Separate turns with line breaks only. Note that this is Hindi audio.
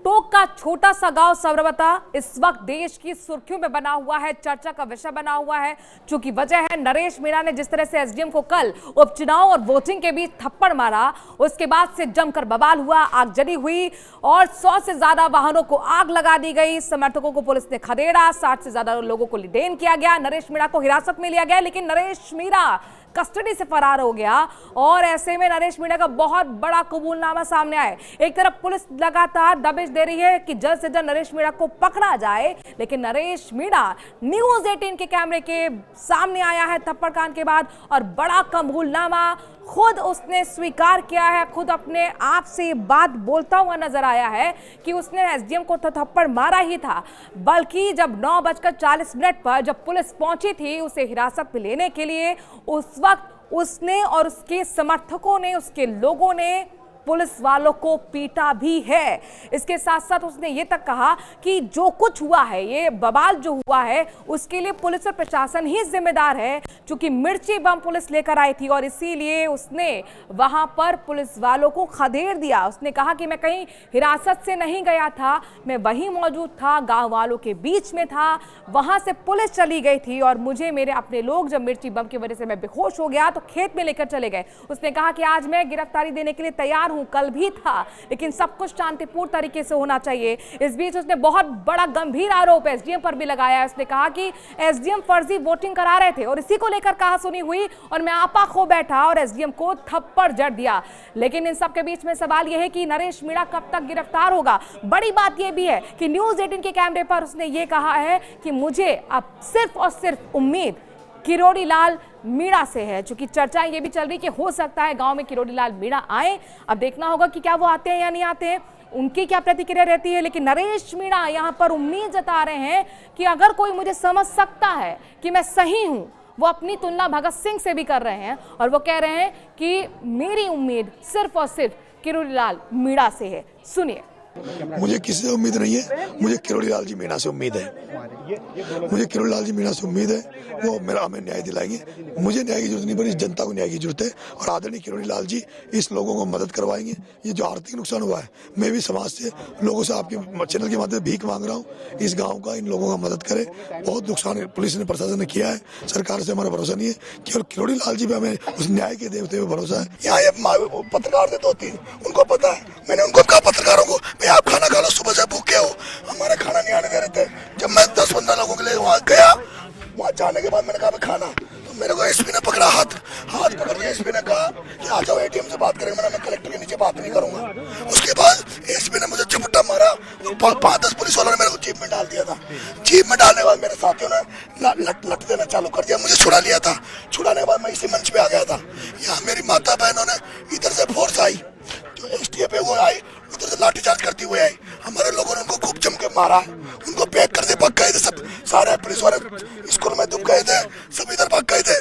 टोंक का छोटा सा गांव सरवता इस वक्त देश की सुर्खियों में बना हुआ है, चर्चा का विषय बना हुआ है। चूंकि वजह है नरेश मीणा ने जिस तरह से एसडीएम को कल उपचुनाव और वोटिंग के बीच थप्पड़ मारा, उसके बाद से जमकर बवाल हुआ, आगजनी हुई और 100 से ज्यादा वाहनों को आग लगा दी गई। समर्थकों को पुलिस ने खदेड़ा, 60 से ज्यादा लोगों को डिटेन किया गया। नरेश मीणा को हिरासत में लिया गया, लेकिन नरेश मीणा कस्टडी से फरार हो गया। और ऐसे में नरेश मीणा का बहुत बड़ा कबूलनामा सामने आया। एक तरफ पुलिस लगातार दबिश दे रही है कि जल्द से जल्द नरेश मीणा को पकड़ा जाए, लेकिन नरेश मीणा न्यूज़ 18 के कैमरे के सामने आया है थप्पड़ कांड के बाद और बड़ा कबूलनामा खुद उसने स्वीकार किया है। खुद अपने आप से बात बोलता हुआ नजर आया है कि उसने एसडीएम को तो थप्पड़ मारा ही था, बल्कि जब 9:40 पर जब पुलिस पहुंची थी उसे हिरासत में लेने के लिए, उस वक्त उसने और उसके समर्थकों ने, उसके लोगों ने पुलिस वालों को पीटा भी है। इसके साथ साथ उसने ये तक कहा कि जो कुछ हुआ है, ये बवाल जो हुआ है, उसके लिए पुलिस और प्रशासन ही जिम्मेदार है, क्योंकि मिर्ची बम पुलिस लेकर आई थी और इसीलिए उसने वहां पर पुलिस वालों को खदेड़ दिया। उसने कहा कि मैं कहीं हिरासत से नहीं गया था, मैं वहीं मौजूद था, गांव वालों के बीच में था, वहां से पुलिस चली गई थी और मुझे मेरे अपने लोग जब मिर्ची बम की वजह से मैं बेहोश हो गया तो खेत में लेकर चले गए। उसने कहा कि आज मैं गिरफ्तारी देने के लिए तैयार हूं, कल भी था, लेकिन सब कुछ शांतिपूर्ण तरीके से होना चाहिए। इस बीच उसने बहुत बड़ा गंभीर आरोप एसडीएम पर भी लगाया है। उसने कहा कि एसडीएम फर्जी वोटिंग करा रहे थे और इसी को लेकर कहासुनी हुई और मैं आपा खो बैठा और एसडीएम को थप्पड़ जड़ दिया। लेकिन इन सब के बीच में सवाल यह है कि नरेश मीणा कब तक गिरफ्तार होगा। बड़ी बात यह भी है कि न्यूज़ 18 के कैमरे पर उसने ये कहा है कि मुझे अब सिर्फ और सिर्फ उम्मीद किरोड़ी लाल मीणा से है। चूंकि चर्चाएं ये भी चल रही कि हो सकता है गांव में किरोड़ी लाल मीणा आए, अब देखना होगा कि क्या वो आते हैं या नहीं आते हैं, उनकी क्या प्रतिक्रिया रहती है। लेकिन नरेश मीणा यहां पर उम्मीद जता रहे हैं कि अगर कोई मुझे समझ सकता है कि मैं सही हूं, वो अपनी तुलना भगत सिंह से भी कर रहे हैं और वो कह रहे हैं कि मेरी उम्मीद सिर्फ और सिर्फ किरोड़ी लाल मीणा से है। सुनिए।
मुझे किसी से उम्मीद नहीं है, मुझे किरोड़ी लाल जी मीणा से उम्मीद है। मुझे किरोड़ी लाल जी मीणा से उम्मीद है, वो हमें न्याय दिलाएंगे। मुझे न्याय की जरूरत नहीं, पर इस जनता को न्याय की जरूरत है और आदरणीय किरोड़ी लाल जी इस लोगों को मदद करवाएंगे। ये जो आर्थिक नुकसान हुआ है, मैं भी समाज से लोगों से आपके चैनल के माध्यम से भीख मांग रहा हूँ, इस गाँव का इन लोगों का मदद करे। बहुत नुकसान पुलिस ने, प्रशासन ने किया है, सरकार से हमारा भरोसा नहीं है। केवल किरोड़ी लाल जी पे हमें उस न्याय के देवते पे भरोसा है। यहाँ पत्रकार थे 2-3, उनको पता है, मैंने उनको कहा पत्रकारों को आप खाना खा लो, सुबह से भूखे हो, हमारे खाना नहीं आने दे रहे थे। जब मैं 10-15 लोगों के लिए वहाँ गया, वहाँ जाने के बाद मैंने कहा खाना, तो मेरे को एसपी ने पकड़ा, हाथ पकड़ के एसपी ने कहा कि आ जाओ एटीएम से बात करेंगे। मैं कलेक्टर के नीचे बात नहीं करूंगा। उसके बाद एसपी ने मुझे झपट्टा मारा और 5-10 पुलिस वालों ने मेरे को जीप में डाल दिया था। जीप में डालने के बाद मेरे साथियों ने लट देना चालू कर दिया, मुझे छुड़ा लिया था। छुड़ाने के बाद मैं इसी मंच पे आ गया था। यहाँ मेरी माता बहनों ने इधर से फोर्स आई, जो एसटीएफ पे वो आई, उधर से लाठीचार्ज करती हुई आई। हमारे लोगों ने उनको खूब जम के मारा, उनको पैक कर दे भाग गए थे। सब सारे पुलिस वाले स्कूल में दुब गए थे, सब इधर भाग गए थे।